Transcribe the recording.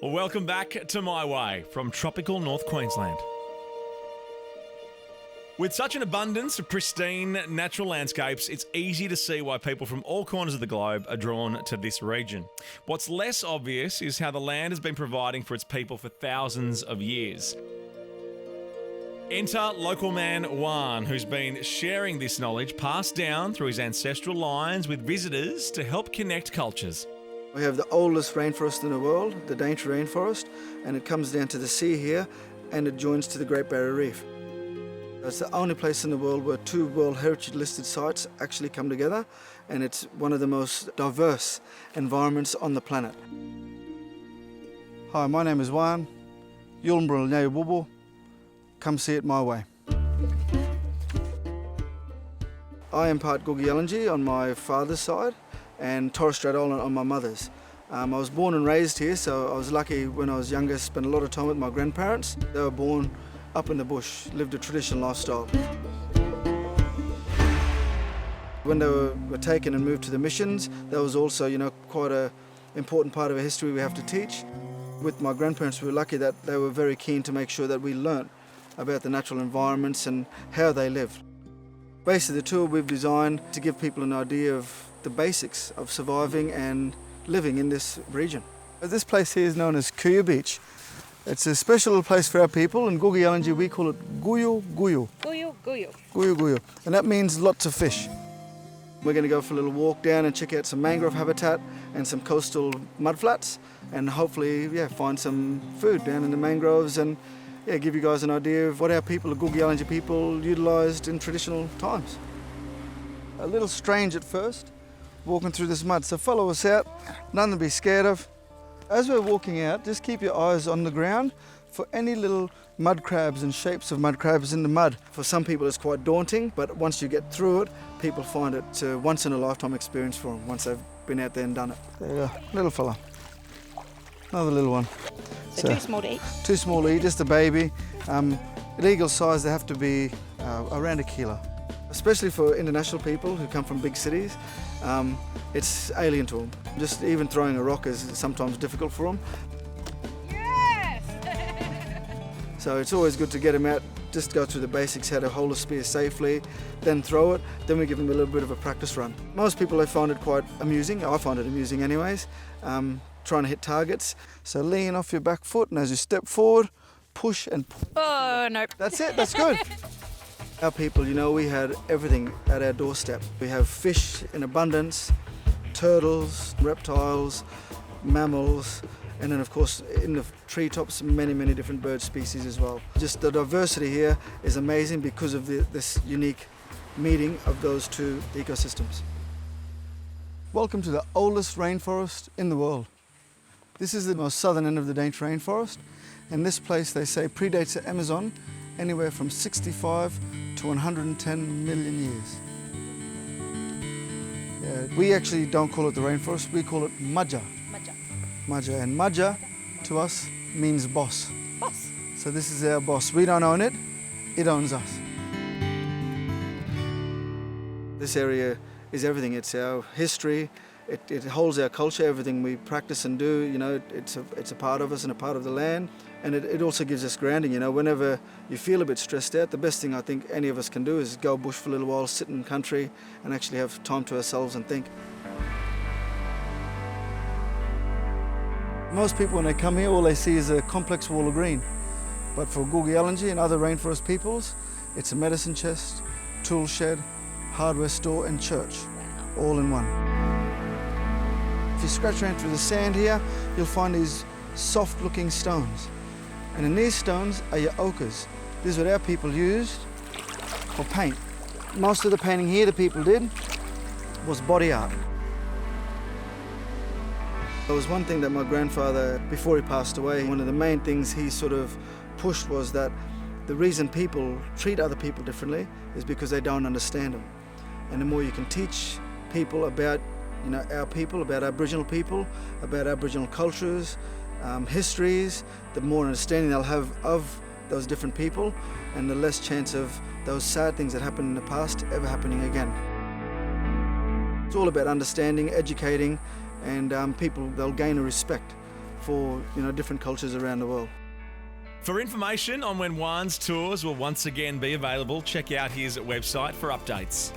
Well, welcome back to My Way from tropical North Queensland. With such an abundance of pristine natural landscapes, it's easy to see why people from all corners of the globe are drawn to this region. What's less obvious is how the land has been providing for its people for thousands of years. Enter local man Juan, who's been sharing this knowledge passed down through his ancestral lines with visitors to help connect cultures. We have the oldest rainforest in the world, the Daintree Rainforest, and it comes down to the sea here and it joins to the Great Barrier Reef. It's the only place in the world where two World Heritage listed sites actually come together, and it's one of the most diverse environments on the planet. Hi, my name is Juan. Yulmbril Nyayububu. Come see it my way. I am part Guugi on my father's side and Torres Strait Island on my mother's. I was born and raised here, so I was lucky when I was younger, spent a lot of time with my grandparents. They were born up in the bush, lived a traditional lifestyle. When they were taken and moved to the missions, that was also, quite an important part of our history we have to teach. With my grandparents, we were lucky that they were very keen to make sure that we learnt about the natural environments and how they lived. Basically, the tour we've designed to give people an idea of the basics of surviving and living in this region. This place here is known as Kuyu Beach. It's a special place for our people. In Guugi we call it Guyu Guyu. Guyu Guyu. Guyu Guyu. And that means lots of fish. We're going to go for a little walk down and check out some mangrove habitat and some coastal mudflats and hopefully find some food down in the mangroves and give you guys an idea of what our people, the Guugi people, utilised in traditional times. A little strange at first, walking through this mud, so follow us out, nothing to be scared of. As we're walking out, just keep your eyes on the ground for any little mud crabs and shapes of mud crabs in the mud. For some people it's quite daunting, but once you get through it, people find it a once in a lifetime experience for them, once they've been out there and done it. There you go, little fella. Another little one. So too small to eat? Too small to eat, just a baby. Legal size, they have to be around a kilo. Especially for international people who come from big cities, it's alien to them. Just even throwing a rock is sometimes difficult for them. Yes! So it's always good to get them out, just go through the basics, how to hold a spear safely, then throw it, then we give them a little bit of a practice run. Most people, they find it quite amusing. I find it amusing anyways, trying to hit targets. So lean off your back foot, and as you step forward, push and pull. Oh, nope. That's it, that's good. Our people, we had everything at our doorstep. We have fish in abundance, turtles, reptiles, mammals, and then of course in the treetops, many, many different bird species as well. Just the diversity here is amazing because of this unique meeting of those two ecosystems. Welcome to the oldest rainforest in the world. This is the most southern end of the Daintree Rainforest, and this place, they say, predates the Amazon anywhere from 65 to 110 million years. Yeah, we actually don't call it the rainforest, we call it Maja. Maja, and Maja to us means boss. Boss. So this is our boss. We don't own it, it owns us. This area is everything. It's our history, it holds our culture, everything we practice and do, it's a part of us and a part of the land. And it also gives us grounding, whenever you feel a bit stressed out, the best thing I think any of us can do is go bush for a little while, sit in country and actually have time to ourselves and think. Most people when they come here, all they see is a complex wall of green. But for Guugi and other rainforest peoples, it's a medicine chest, tool shed, hardware store and church, all in one. If you scratch around through the sand here, you'll find these soft-looking stones. And in these stones are your ochres. This is what our people used for paint. Most of the painting here the people did was body art. There was one thing that my grandfather, before he passed away, one of the main things he sort of pushed was that the reason people treat other people differently is because they don't understand them. And the more you can teach people about our people, about Aboriginal people, about Aboriginal cultures, histories, the more understanding they'll have of those different people and the less chance of those sad things that happened in the past ever happening again. It's all about understanding, educating, and people, they'll gain a respect for different cultures around the world. For information on when Juan's tours will once again be available, check out his website for updates.